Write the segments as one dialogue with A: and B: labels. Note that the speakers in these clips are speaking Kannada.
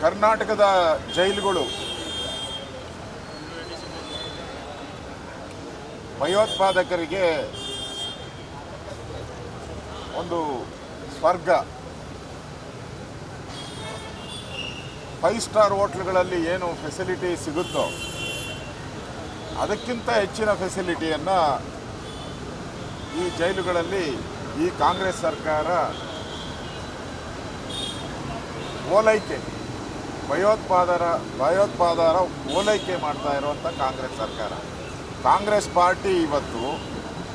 A: ಕರ್ನಾಟಕದ ಜೈಲುಗಳು ಭಯೋತ್ಪಾದಕರಿಗೆ ಒಂದು ಸ್ವರ್ಗ. 5 ಸ್ಟಾರ್ ಹೋಟ್ಲ್ಗಳಲ್ಲಿ ಏನು ಫೆಸಿಲಿಟಿ ಸಿಗುತ್ತೋ ಅದಕ್ಕಿಂತ ಹೆಚ್ಚಿನ ಫೆಸಿಲಿಟಿಯನ್ನು ಈ ಜೈಲುಗಳಲ್ಲಿ ಈ ಕಾಂಗ್ರೆಸ್ ಸರ್ಕಾರ ಓಲೈಕೆ ಭಯೋತ್ಪಾದರ ಓಲೈಕೆ ಮಾಡ್ತಾ ಇರುವಂಥ ಕಾಂಗ್ರೆಸ್ ಸರ್ಕಾರ. ಕಾಂಗ್ರೆಸ್ ಪಾರ್ಟಿ ಇವತ್ತು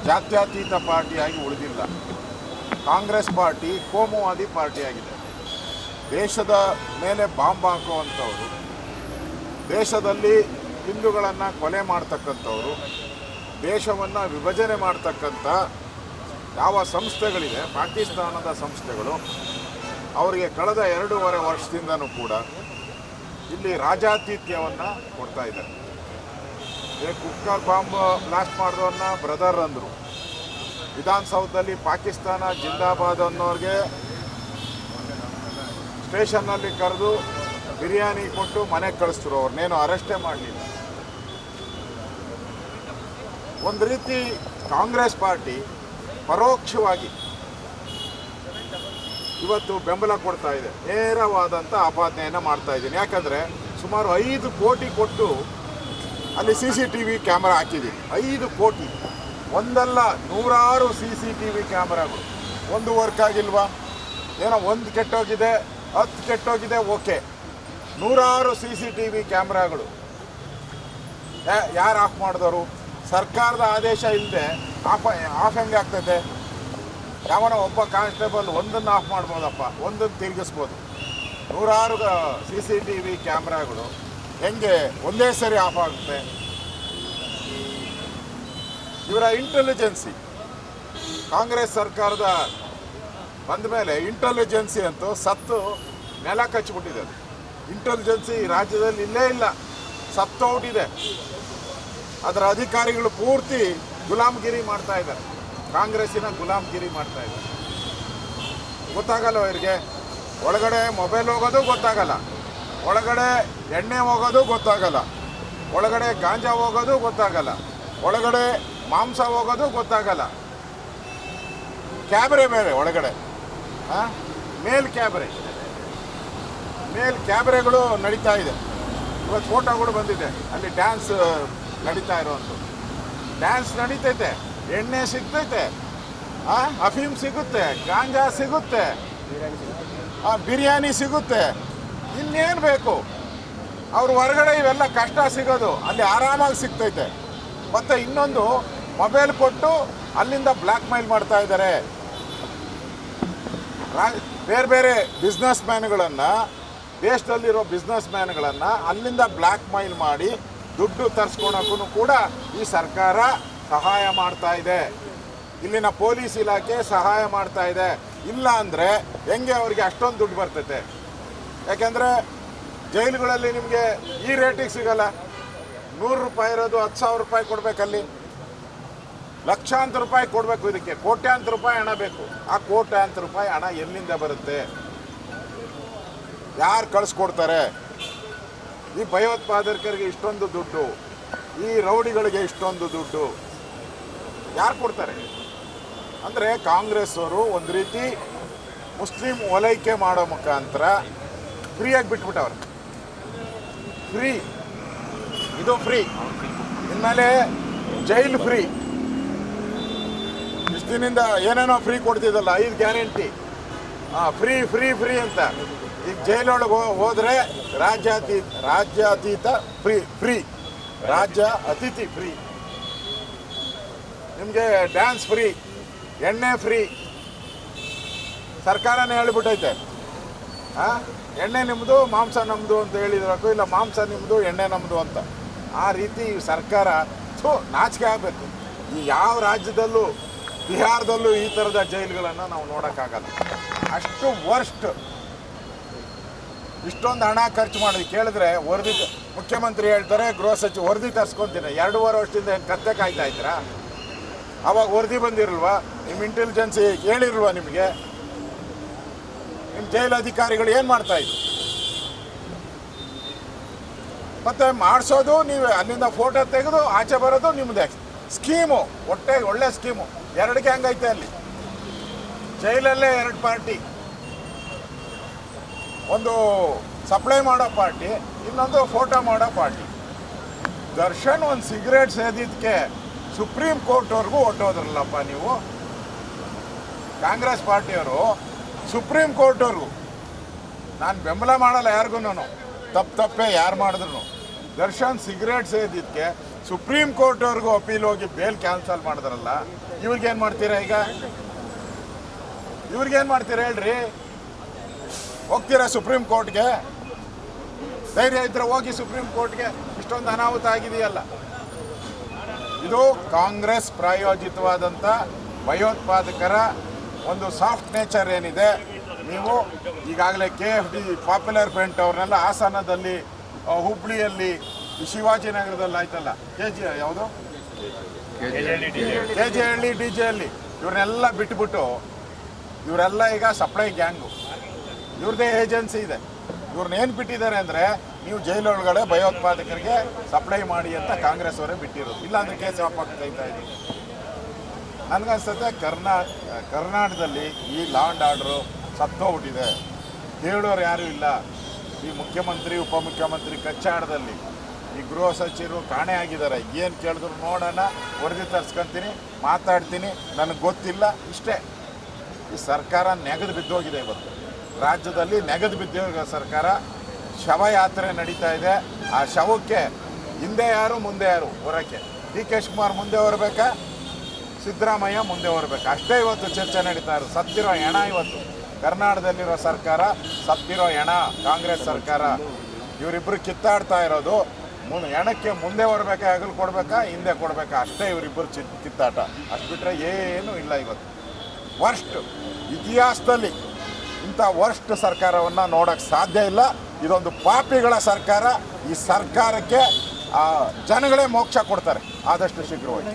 A: ಜಾತ್ಯತೀತ ಪಾರ್ಟಿಯಾಗಿ ಉಳಿದಿಲ್ಲ. ಕಾಂಗ್ರೆಸ್ ಪಾರ್ಟಿ ಕೋಮುವಾದಿ ಪಾರ್ಟಿಯಾಗಿದೆ. ದೇಶದ ಮೇಲೆ ಬಾಂಬ್ ಹಾಕುವಂಥವ್ರು, ದೇಶದಲ್ಲಿ ಹಿಂದೂಗಳನ್ನು ಕೊಲೆ ಮಾಡ್ತಕ್ಕಂಥವ್ರು, ದೇಶವನ್ನು ವಿಭಜನೆ ಮಾಡ್ತಕ್ಕಂಥ ಯಾವ ಸಂಸ್ಥೆಗಳಿದೆ, ಪಾಕಿಸ್ತಾನದ ಸಂಸ್ಥೆಗಳು, ಅವರಿಗೆ ಕಳೆದ 2.5 ವರ್ಷದಿಂದನೂ ಕೂಡ ಇಲ್ಲಿ ರಾಜಾತಿಥ್ಯವನ್ನು ಕೊಡ್ತಾ ಇದ್ದಾರೆ. ಕುಕ್ಕರ್ ಬಾಂಬ್ ಬ್ಲಾಸ್ಟ್ ಮಾಡಿದವ್ರನ್ನ ಬ್ರದರ್ ಅಂದರು. ವಿಧಾನಸೌಧದಲ್ಲಿ ಪಾಕಿಸ್ತಾನ ಜಿಂದಾಬಾದ್ ಅನ್ನೋರಿಗೆ ಸ್ಟೇಷನ್ನಲ್ಲಿ ಕರೆದು ಬಿರಿಯಾನಿ ಕೊಟ್ಟು ಮನೆಗೆ ಕಳಿಸ್ತರು. ಅವ್ರನ್ನೇನು ಅರೆಸ್ಟೇ ಮಾಡಲಿಲ್ಲ. ಒಂದು ರೀತಿ ಕಾಂಗ್ರೆಸ್ ಪಾರ್ಟಿ ಪರೋಕ್ಷವಾಗಿ ಇವತ್ತು ಬೆಂಬಲ ಕೊಡ್ತಾ ಇದೆ. ನೇರವಾದಂಥ ಆಪಾದನೆಯನ್ನು ಮಾಡ್ತಾ ಇದ್ದೀನಿ. ಯಾಕಂದರೆ ಸುಮಾರು 5 ಕೋಟಿ ಕೊಟ್ಟು ಅಲ್ಲಿ CCTV ಕ್ಯಾಮ್ರಾ ಹಾಕಿದ್ದೀವಿ. 5 ಕೋಟಿ, ಒಂದಲ್ಲ ನೂರಾರು CCTV ಕ್ಯಾಮ್ರಾಗಳು. ಒಂದು ವರ್ಕ್ ಆಗಿಲ್ವಾ? ಏನೋ ಒಂದು ಕೆಟ್ಟೋಗಿದೆ, 10 ಕೆಟ್ಟೋಗಿದೆ, ಓಕೆ. ನೂರಾರು CCTV ಕ್ಯಾಮ್ರಾಗಳು ಯಾರು ಆಫ್ ಮಾಡಿದವರು? ಸರ್ಕಾರದ ಆದೇಶ ಇಲ್ಲದೆ ಆಫ್ ಹೆಂಗೆ ಆಗ್ತೈತೆ? ಯಾವನೋ ಒಬ್ಬ ಕಾನ್ಸ್ಟೇಬಲ್ ಒಂದನ್ನು ಆಫ್ ಮಾಡ್ಬೋದಪ್ಪ, ಒಂದನ್ನು ತಿರುಗಿಸ್ಬೋದು. ನೂರಾರು CCTV ಕ್ಯಾಮ್ರಾಗಳು ಹೆಂಗೆ ಒಂದೇ ಸರಿ ಆಫ್ ಆಗುತ್ತೆ? ಇವರ ಇಂಟೆಲಿಜೆನ್ಸಿ, ಕಾಂಗ್ರೆಸ್ ಸರ್ಕಾರದ ಬಂದ ಮೇಲೆ ಇಂಟೆಲಿಜೆನ್ಸಿ ಅಂತೂ ಸತ್ತು ನೆಲ ಕಚ್ಚಿಬಿಟ್ಟಿದೆ. ಇಂಟೆಲಿಜೆನ್ಸಿ ರಾಜ್ಯದಲ್ಲಿ ಇಲ್ಲೇ ಇಲ್ಲ, ಸತ್ತೋಗ್ಬಿಟ್ಟಿದೆ. ಅದರ ಅಧಿಕಾರಿಗಳು ಪೂರ್ತಿ ಗುಲಾಮಗಿರಿ ಮಾಡ್ತಾ ಇದ್ದಾರೆ, ಕಾಂಗ್ರೆಸ್ಸಿನ ಗುಲಾಮಗಿರಿ ಮಾಡ್ತಾ ಇದ್ದಾರೆ. ಗೊತ್ತಾಗಲ್ಲ ಇವರಿಗೆ. ಒಳಗಡೆ ಮೊಬೈಲ್ ಹೋಗೋದು ಗೊತ್ತಾಗಲ್ಲ, ಒಳಗಡೆ ಎಣ್ಣೆ ಹೋಗೋದು ಗೊತ್ತಾಗಲ್ಲ, ಒಳಗಡೆ ಗಾಂಜಾ ಹೋಗೋದು ಗೊತ್ತಾಗಲ್ಲ, ಒಳಗಡೆ ಮಾಂಸ ಹೋಗೋದು ಗೊತ್ತಾಗಲ್ಲ. ಕ್ಯಾಬ್ರೆ ಬೇರೆ ಒಳಗಡೆ, ಮೇಲ್ ಕ್ಯಾಬ್ರೆಗಳು ನಡೀತಾ ಇದೆ. ಇವತ್ತು ಫೋಟೋಗಳು ಬಂದಿದೆ, ಅಲ್ಲಿ ಡ್ಯಾನ್ಸ್ ನಡೀತಾ ಇರೋವಂಥದ್ದು. ಡ್ಯಾನ್ಸ್ ನಡೀತೈತೆ, ಎಣ್ಣೆ ಸಿಗ್ತೈತೆ, ಅಫೀಮ್ ಸಿಗುತ್ತೆ, ಗಾಂಜಾ ಸಿಗುತ್ತೆ, ಬಿರಿಯಾನಿ ಸಿಗುತ್ತೆ. ಇನ್ನೇನು ಬೇಕು? ಅವ್ರ ಹೊರಗಡೆ ಇವೆಲ್ಲ ಕಷ್ಟ ಸಿಗೋದು, ಅಲ್ಲಿ ಆರಾಮಾಗಿ ಸಿಗ್ತೈತೆ. ಮತ್ತು ಇನ್ನೊಂದು, ಮೊಬೈಲ್ ಕೊಟ್ಟು ಅಲ್ಲಿಂದ ಬ್ಲ್ಯಾಕ್ ಮೇಲ್ ಮಾಡ್ತಾ ಇದ್ದಾರೆ. ಬೇರೆ ಬೇರೆ ಬಿಸ್ನೆಸ್ ಮ್ಯಾನ್ಗಳನ್ನು, ದೇಶದಲ್ಲಿರೋ ಬಿಸ್ನೆಸ್ ಮ್ಯಾನ್ಗಳನ್ನು ಅಲ್ಲಿಂದ ಬ್ಲ್ಯಾಕ್ ಮೇಲ್ ಮಾಡಿ ದುಡ್ಡು ತರಿಸ್ಕೊಳಕ್ಕೂ ಕೂಡ ಈ ಸರ್ಕಾರ ಸಹಾಯ ಮಾಡ್ತಾ ಇದೆ. ಇಲ್ಲಿನ ಪೊಲೀಸ್ ಇಲಾಖೆ ಸಹಾಯ ಮಾಡ್ತಾ ಇದೆ. ಇಲ್ಲ ಅಂದರೆ ಹೆಂಗೆ ಅವ್ರಿಗೆ ಅಷ್ಟೊಂದು ದುಡ್ಡು ಬರ್ತೈತೆ? ಯಾಕೆಂದರೆ ಜೈಲುಗಳಲ್ಲಿ ನಿಮಗೆ ಈ ರೇಟಿಗೆ ಸಿಗಲ್ಲ. 100 ರೂಪಾಯಿ ಇರೋದು 10,000 ರೂಪಾಯಿ ಕೊಡಬೇಕಲ್ಲಿ, ಲಕ್ಷಾಂತರ ರೂಪಾಯಿ ಕೊಡಬೇಕು. ಇದಕ್ಕೆ ಕೋಟ್ಯಾಂತರ ರೂಪಾಯಿ ಹಣ ಬೇಕು. ಆ ಕೋಟ್ಯಾಂತರ ರೂಪಾಯಿ ಹಣ ಎಲ್ಲಿಂದ ಬರುತ್ತೆ? ಯಾರು ಕಳಿಸ್ಕೊಡ್ತಾರೆ? ಈ ಭಯೋತ್ಪಾದಕರಿಗೆ ಇಷ್ಟೊಂದು ದುಡ್ಡು, ಈ ರೌಡಿಗಳಿಗೆ ಇಷ್ಟೊಂದು ದುಡ್ಡು ಯಾರು ಕೊಡ್ತಾರೆ? ಅಂದರೆ ಕಾಂಗ್ರೆಸ್ ಅವರು ಒಂದು ರೀತಿ ಮುಸ್ಲಿಂ ಓಲೈಕೆ ಮಾಡೋ ಮುಖಾಂತರ ಫ್ರೀಯಾಗಿ ಬಿಟ್ಬಿಟ್ಟವ್ರೆ. ಇದು ಫ್ರೀ, ಇನ್ಮೇಲೆ ಜೈಲು ಫ್ರೀ. ಇಷ್ಟು ದಿನದಿಂದ ಏನೇನೋ ಫ್ರೀ ಕೊಡ್ತಿದ್ದಲ್ಲ, 5 ಗ್ಯಾರಂಟಿ, ಫ್ರೀ ಅಂತ. ಈಗ ಜೈಲೊಳಗೆ ಹೋದರೆ ರಾಜ್ಯಾತೀತ ಫ್ರೀ, ರಾಜ್ಯ ಅತಿಥಿ ಫ್ರೀ, ನಿಮಗೆ ಡ್ಯಾನ್ಸ್ ಫ್ರೀ, ಎಣ್ಣೆ ಫ್ರೀ. ಸರ್ಕಾರನೇ ಹೇಳಿಬಿಟ್ಟೈತೆ, ಎಣ್ಣೆ ನಿಮ್ಮದು ಮಾಂಸ ನಮ್ಮದು ಅಂತ ಹೇಳಿದ್ರಕ್ಕೂ, ಇಲ್ಲ ಮಾಂಸ ನಿಮ್ಮದು ಎಣ್ಣೆ ನಮ್ಮದು ಅಂತ. ಆ ರೀತಿ ಸರ್ಕಾರ ನಾಚಿಕೆ ಆಗಬೇಕು. ಈ ಯಾವ ರಾಜ್ಯದಲ್ಲೂ, ಬಿಹಾರದಲ್ಲೂ ಈ ಥರದ ಜೈಲುಗಳನ್ನು ನಾವು ನೋಡೋಕ್ಕಾಗಲ್ಲ. ಅಷ್ಟು ವರ್ಸ್ಟ್. ಇಷ್ಟೊಂದು ಹಣ ಖರ್ಚು ಮಾಡಿ ಕೇಳಿದ್ರೆ ವರದಿ, ಮುಖ್ಯಮಂತ್ರಿ ಹೇಳ್ತಾರೆ, ಗೃಹ ಸಚಿವ ವರದಿ ತರಿಸ್ಕೊತೀನಿ. 2.5 ವರ್ಷದಿಂದ ಏನು ಕತ್ತೆ ಕಾಯ್ತಾ ಇದ್ದೀರಾ? ಅವಾಗ ವರದಿ ಬಂದಿರಲ್ವಾ? ನಿಮ್ಮ ಇಂಟೆಲಿಜೆನ್ಸಿ ಹೇಳಿಲ್ವಾ ನಿಮಗೆ? ನಿಮ್ಮ ಜೈಲು ಅಧಿಕಾರಿಗಳು ಏನು ಮಾಡ್ತಾಯಿದ್ರು? ಮತ್ತು ಮಾಡಿಸೋದು ನೀವು ಅಲ್ಲಿಂದ ಫೋಟೋ ತೆಗೆದು ಆಚೆ ಬರೋದು ನಿಮ್ಮದೇ ಸ್ಕೀಮು. ಒಳ್ಳೆ ಸ್ಕೀಮು. 2 ಗ್ಯಾಂಗ್ ಐತೆ ಅಲ್ಲಿ, ಜೈಲಲ್ಲೇ 2 ಪಾರ್ಟಿ, ಒಂದು ಸಪ್ಲೈ ಮಾಡೋ ಪಾರ್ಟಿ, ಇನ್ನೊಂದು ಫೋಟೋ ಮಾಡೋ ಪಾರ್ಟಿ. ದರ್ಶನ್ ಒಂದು ಸಿಗರೇಟ್ ಸೇದಿದ್ದಕ್ಕೆ ಸುಪ್ರೀಂ ಕೋರ್ಟ್ವರೆಗೂ ಹೊಟ್ಟೋದ್ರಲ್ಲಪ್ಪ ನೀವು. ಕಾಂಗ್ರೆಸ್ ಪಾರ್ಟಿಯವರು ಸುಪ್ರೀಂ ಕೋರ್ಟ್ವರೆಗೂ. ನಾನು ಬೆಂಬಲ ಮಾಡಲ್ಲ ಯಾರಿಗೂ, ತಪ್ಪೇ ಯಾರು ಮಾಡಿದ್ರು. ದರ್ಶನ್ ಸಿಗರೇಟ್ ಸೇದಿದ್ದಕ್ಕೆ ಸುಪ್ರೀಂ ಕೋರ್ಟ್ವರೆಗೂ ಅಪೀಲ್ ಹೋಗಿ ಬೇಲ್ ಕ್ಯಾನ್ಸಲ್ ಮಾಡಿದ್ರಲ್ಲ, ಇವ್ರಿಗೇನು ಮಾಡ್ತೀರಾ ಈಗ? ಇವ್ರಿಗೇನು ಮಾಡ್ತೀರಾ ಹೇಳ್ರಿ? ಹೋಗ್ತೀರಾ ಸುಪ್ರೀಂ ಕೋರ್ಟ್ಗೆ? ಧೈರ್ಯ ಇದ್ರೆ ಹೋಗಿ ಸುಪ್ರೀಂ ಕೋರ್ಟ್ಗೆ. ಇಷ್ಟೊಂದು ಅನಾಹುತ ಆಗಿದೆಯಲ್ಲ. ಇದು ಕಾಂಗ್ರೆಸ್ ಪ್ರಾಯೋಜಿತವಾದಂಥ ಭಯೋತ್ಪಾದಕರ ಒಂದು ಸಾಫ್ಟ್ ನೇಚರ್ ಏನಿದೆ. ನೀವು ಈಗಾಗಲೇ KFD ಪಾಪ್ಯುಲರ್ ಫ್ರಂಟ್ ಅವ್ರನ್ನೆಲ್ಲ ಹಾಸನದಲ್ಲಿ, ಹುಬ್ಳಿಯಲ್ಲಿ, ಶಿವಾಜಿನಗರದಲ್ಲಿ ಆಯ್ತಲ್ಲ, ಯಾವುದು KJಹಳ್ಳಿ DJ ಇವ್ರನ್ನೆಲ್ಲ ಬಿಟ್ಬಿಟ್ಟು ಇವರೆಲ್ಲ ಈಗ ಸಪ್ಲೈ ಗ್ಯಾಂಗು, ಇವ್ರದ್ದೇ ಏಜೆನ್ಸಿ ಇದೆ. ಇವ್ರನ್ನೇನು ಬಿಟ್ಟಿದ್ದಾರೆ ಅಂದರೆ, ನೀವು ಜೈಲೊಳಗಡೆ ಭಯೋತ್ಪಾದಕರಿಗೆ ಸಪ್ಲೈ ಮಾಡಿ ಅಂತ ಕಾಂಗ್ರೆಸ್ ಅವರೇ ಬಿಟ್ಟಿರೋದು. ಇಲ್ಲಾಂದರೆ ಕೇಸ್ ವಾಪಸ್ ತೆಗಿತಾ ಇದ್ದೀವಿ. ನನಗನ್ಸುತ್ತೆ ಕರ್ನಾಟಕದಲ್ಲಿ ಈ ಲಾ ಆ್ಯಂಡ್ ಆರ್ಡ್ರು ಸತ್ತೋಗ್ಬಿಟ್ಟಿದೆ. ಹೇಳೋರು ಯಾರೂ ಇಲ್ಲ. ಈ ಮುಖ್ಯಮಂತ್ರಿ ಉಪಮುಖ್ಯಮಂತ್ರಿ ಕಚ್ಚಾಡದಲ್ಲಿ ಈ ಗೃಹ ಸಚಿವರು ಕಾಣೆ ಆಗಿದ್ದಾರೆ. ಏನು ಕೇಳಿದ್ರು ನೋಡೋಣ, ವರದಿ ತರಿಸ್ಕೊತೀನಿ, ಮಾತಾಡ್ತೀನಿ, ನನಗೆ ಗೊತ್ತಿಲ್ಲ, ಇಷ್ಟೇ. ಈ ಸರ್ಕಾರ ನೆಗೆದು ಬಿದ್ದೋಗಿದೆ. ಇವತ್ತು ರಾಜ್ಯದಲ್ಲಿ ನೆಗೆದು ಬಿದ್ದೋಗಿರೋ ಸರ್ಕಾರ. ಶವಯಾತ್ರೆ ನಡೀತಾ ಇದೆ. ಆ ಶವಕ್ಕೆ ಹಿಂದೆ ಯಾರು ಮುಂದೆ ಯಾರು ಹೊರಕ್ಕೆ? DK ಶಿವಕುಮಾರ್ ಮುಂದೆ ಹೊರಬೇಕಾ, ಸಿದ್ದರಾಮಯ್ಯ ಮುಂದೆ ಹೊರಬೇಕಾ? ಅಷ್ಟೇ ಇವತ್ತು ಚರ್ಚೆ ನಡೀತಾ ಇರೋದು. ಸತ್ತಿರೋ ಹೆಣ ಇವತ್ತು ಕರ್ನಾಟಕದಲ್ಲಿರೋ ಸರ್ಕಾರ, ಸತ್ತಿರೋ ಹೆಣ ಕಾಂಗ್ರೆಸ್ ಸರ್ಕಾರ. ಇವರಿಬ್ಬರು ಕಿತ್ತಾಡ್ತಾ ಇರೋದು. ಹೆಣಕ್ಕೆ ಮುಂದೆ ಹೊರಬೇಕಾ, ಹೆಗಲು ಕೊಡಬೇಕಾ, ಹಿಂದೆ ಕೊಡಬೇಕಾ? ಅಷ್ಟೇ ಇವರಿಬ್ಬರು ಕಿತ್ತಾಟ. ಅಷ್ಟು ಬಿಟ್ಟರೆ ಏನೂ ಇಲ್ಲ. ಇವತ್ತು ವರ್ಸ್ಟ್, ಇತಿಹಾಸದಲ್ಲಿ ಇಂಥ ವರ್ಸ್ಟ್ ಸರ್ಕಾರವನ್ನು ನೋಡೋಕ್ಕೆ ಸಾಧ್ಯ ಇಲ್ಲ. ಇದೊಂದು ಪಾಪಿಗಳ ಸರ್ಕಾರ. ಈ ಸರ್ಕಾರಕ್ಕೆ ಜನಗಳೇ ಮೋಕ್ಷ ಕೊಡ್ತಾರೆ ಆದಷ್ಟು ಶೀಘ್ರವಾಗಿ.